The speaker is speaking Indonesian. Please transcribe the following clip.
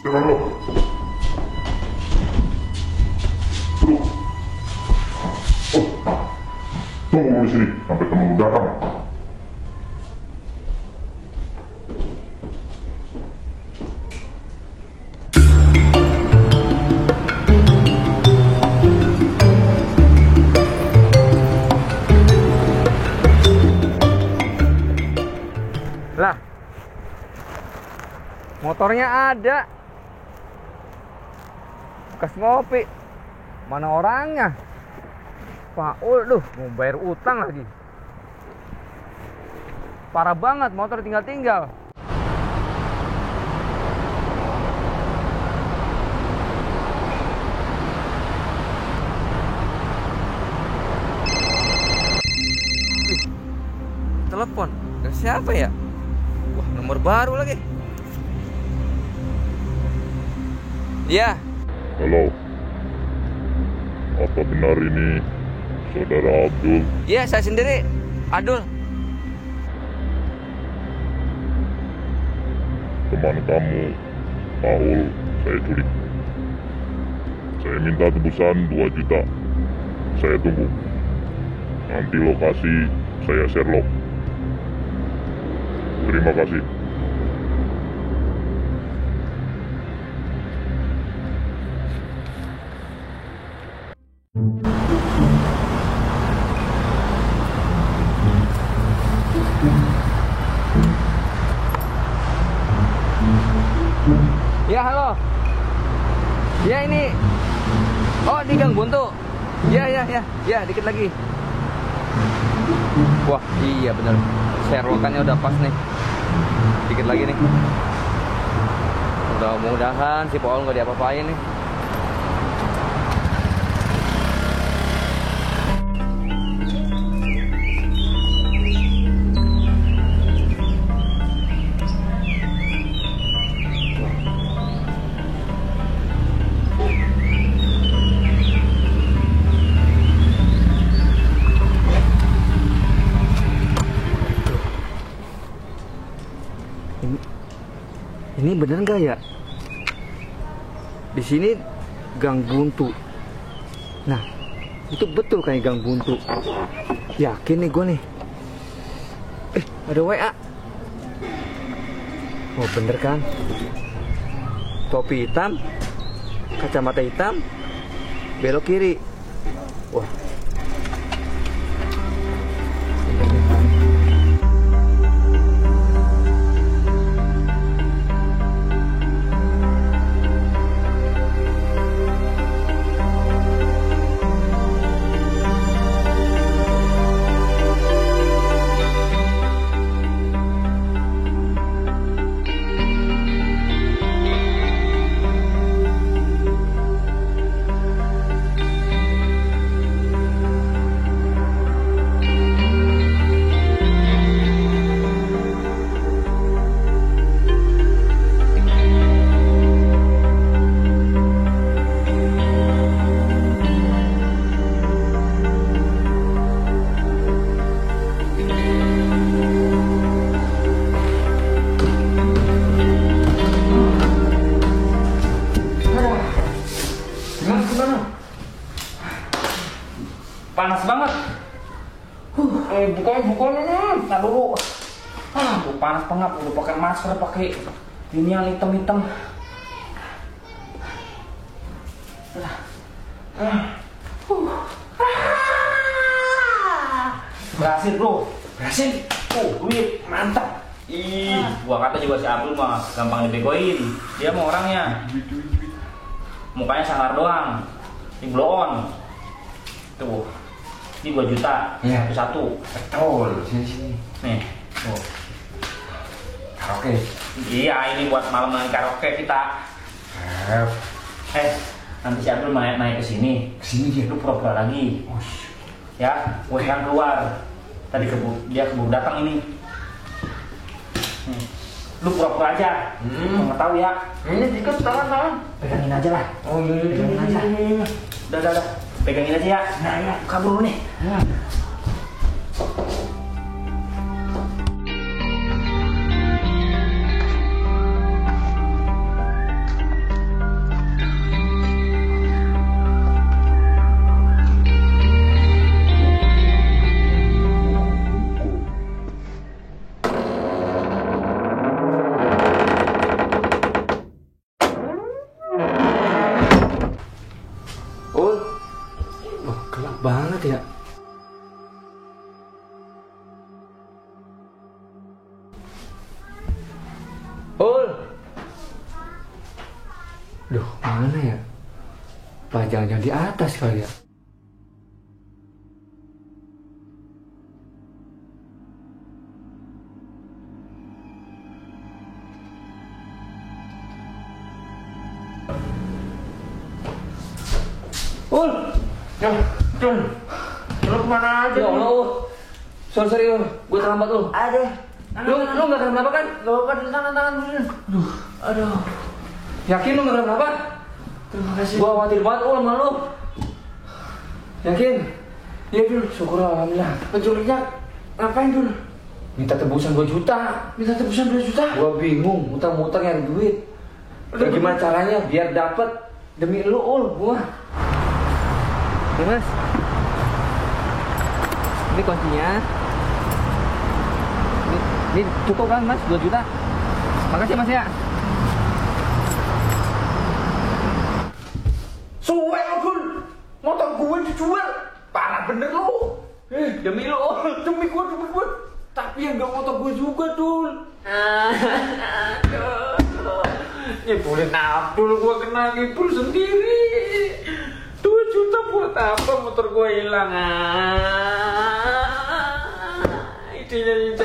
Jangan lo. Duduk. Oh, tunggu di sini sampai temen lu datang. Lah, motornya ada, bekas ngopi, mana orangnya? Paul, mau bayar utang lagi. Parah banget, motor tinggal-tinggal. Telepon, dari siapa ya? Wah, nomor baru lagi. Iya. Halo. Apa benar ini Saudara Abdul? Iya, saya sendiri, Adul. Teman kamu, Paul, saya culik. Saya minta tebusan 2 juta. Saya tunggu. Nanti lokasi saya Sherlock. Terima kasih. Ya, halo. Ya, ini. Oh, di Gang Buntu. Ya, dikit lagi. Wah, iya bener. Sherlockannya udah pas nih. Dikit lagi nih. Mudah-mudahan si Paul nggak diapa-apain nih. Ini bener nggak ya? Di sini Gang Buntu. Nah, itu betul kayak Gang Buntu. Yakin nih gue nih. Ada WA. Oh, bener kan? Topi hitam, kacamata hitam, belok kiri. Wah. Panas banget. Bukan ini. Nah dulu. Panas pengap. Udah pakai masker, pakai ini yang hitam-hitam. Berhasil bro. Berhasil. Duit mantap. Gua kata juga si Abdul mah gampang dibegoin. Dia mau orangnya. Mukanya sangar doang. Di blow on. Tuh. Ini 2 juta. Iya. Satu. Betul. Sini. Nih. Tuh. Karaoke. Iya, ini buat malam karaoke kita. Nanti si Abdul naik ke sini. Kesini dia. Lu pura-pura lagi. Ya, gue kan keluar. Tadi dia keburu datang ini. Nih. Lu pura-pura aja. Nggak tahu ya. Ini dikit tangan. Pegangin aja lah. Oh iya. Pegangin aja. Udah. Pegangin aja ya. Nah, kabur dulu nih. ya? Ul. Duh, mana ya? Apa jangan-jangan di atas kali ya? Ul. Ya, Ul. Lu kemana aja? Ya Allah, Ul. Sorry, Ul. Gue terlambat, Ul. Ada. Lu gak kenapa kan? Gak apa-apa, tangan dulu. Aduh. Yakin lu gak kenapa? Terima kasih. Gua khawatir banget, Ul, sama lu. Yakin? Iya, Dul. Syukur alhamdulillah. Penculiknya ngapain, Dul? Minta tebusan 2 juta. Minta tebusan 2 juta? Gua bingung, muter-muter nyari duit. Gimana caranya biar dapet demi lu, Ul, gua. Oke, Mas. Ini kuncinya. Ini cukup kan, Mas? 2 juta. Makasih, Mas ya. Suwe lo, Dul. Motor gue dijual. Parah bener lo. Demi lu, Ul. Demi gue. Tapi yang gak motor gue juga, Dul. Ngibulin Abdul, gue kena ngibul sendiri. 2 juta buat apa motor gue hilang? Idenya